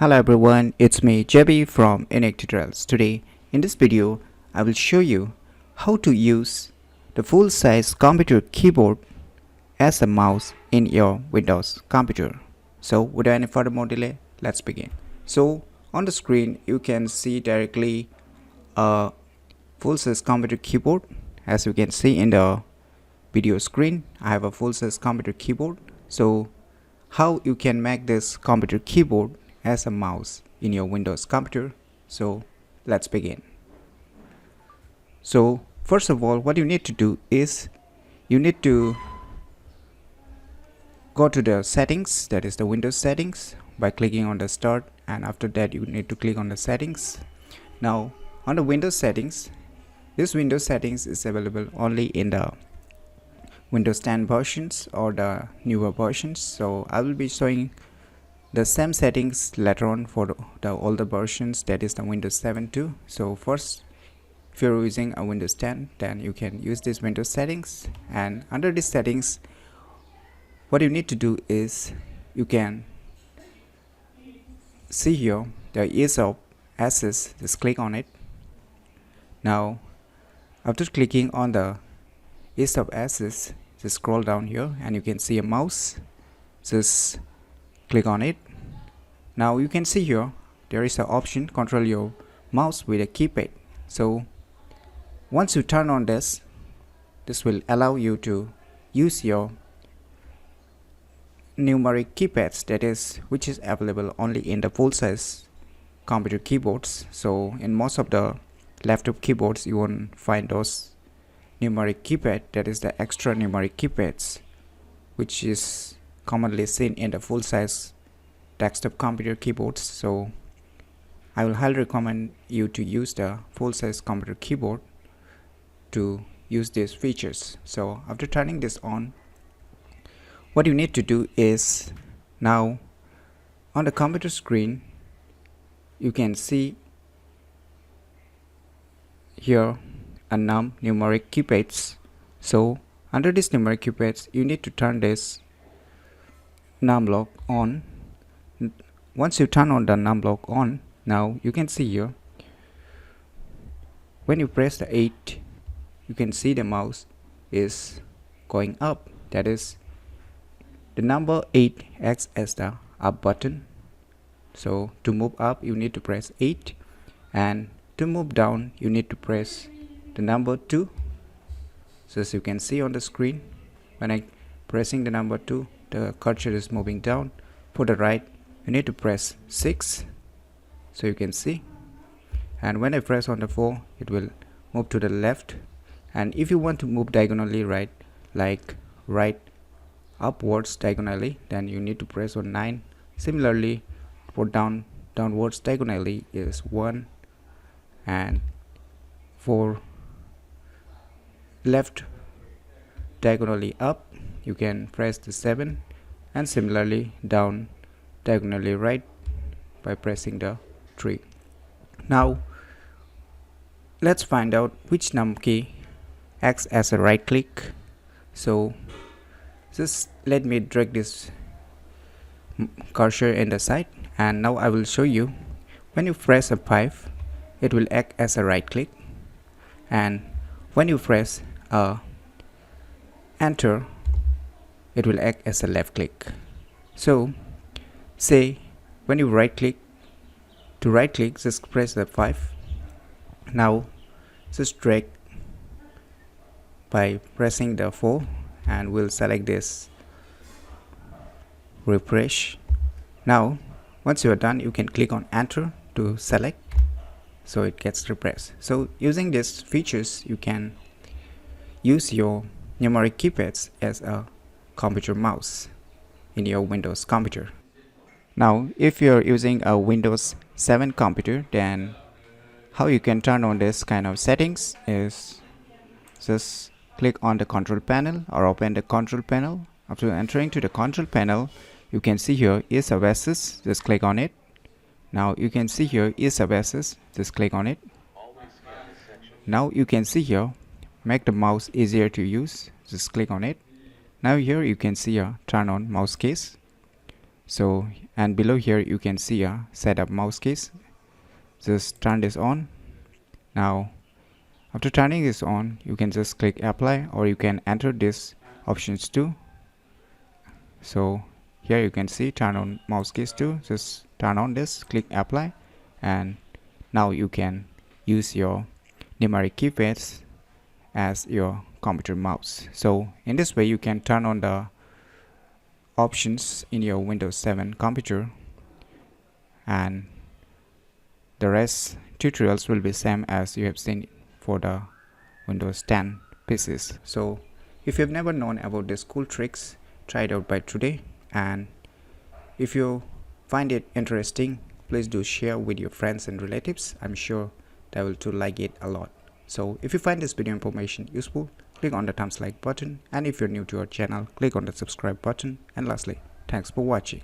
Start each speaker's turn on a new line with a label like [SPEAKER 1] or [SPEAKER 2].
[SPEAKER 1] Hello everyone, it's me JB from UniqueTutorials. Today in this video I will show you how to use the full-size computer keyboard as a mouse in your Windows computer. So without any further more delay, let's begin. So on the screen you can see directly a full-size computer keyboard. As you can see in the video screen, I have a full-size computer keyboard. So how you can make this computer keyboard as a mouse in your Windows computer? So let's begin. So first of all, what you need to do is you need to go to the settings, that is the Windows settings, by clicking on the start, and after that you need to click on the settings. Now on the Windows settings, this Windows settings is available only in the Windows 10 versions or the newer versions. So I will be showing the same settings later on for the older versions, that is the Windows 7 too. So first, if you're using a Windows 10, then you can use this Windows settings, and under these settings what you need to do is you can see here the ease of access. Just click on it. Now after clicking on the ease of access, just scroll down here and you can see a mouse. Just click on it. Now you can see here there is an option control your mouse with a keypad. So once you turn on this will allow you to use your numeric keypads, that is which is available only in the full-size computer keyboards. So in most of the laptop keyboards you won't find those numeric keypad, that is the extra numeric keypads, which is commonly seen in the full-size desktop computer keyboards. So I will highly recommend you to use the full-size computer keyboard to use these features. So after turning this on, what you need to do is, now on the computer screen you can see here a numeric keypads. So under this numeric keypads you need to turn this num block on. Once you turn on the num block on, now you can see here when you press the 8, you can see the mouse is going up, that is the number 8 acts as the up button. So to move up you need to press 8, and to move down you need to press the number 2. So as you can see on the screen, when I pressing the number 2, the cursor is moving down. For the right you need to press 6, so you can see, and when I press on the 4 it will move to the left. And if you want to move diagonally right, like right upwards diagonally, then you need to press on 9. Similarly for downwards diagonally is 1, and for left diagonally up you can press the 7, and similarly down diagonally right by pressing the 3. Now let's find out which num key acts as a right click. So just let me drag this cursor in the side, and now I will show you. When you press a 5 it will act as a right click, and when you press enter it will act as a left click. So say when you right click, to right click just press the 5. Now just drag by pressing the 4, and we'll select this refresh. Now once you are done you can click on enter to select, so it gets refreshed. So using these features you can use your numeric keypads as a computer mouse in your Windows computer. Now if you're using a Windows 7 computer, then how you can turn on this kind of settings is just click on the control panel or open the control panel. After entering to the control panel you can see here ease of access, just click on it. Now you can see here ease of access, just click on it. Now you can see here make the mouse easier to use, just click on it. Now here you can see a turn on mouse case. So, and below here you can see a setup mouse keys. Just turn this on. Now after turning this on, you can just click apply, or you can enter these options too. So here you can see turn on mouse keys too. Just turn on this, click apply, and now you can use your numeric keypads as your computer mouse. So in this way you can turn on the options in your Windows 7 computer, and the rest tutorials will be same as you have seen for the Windows 10 PCs. So if you've never known about these cool tricks, try it out by today, and if you find it interesting, please do share with your friends and relatives. I'm sure they will too like it a lot. So if you find this video information useful, click on the thumbs like button, and if you're new to our channel, click on the subscribe button, and lastly, thanks for watching.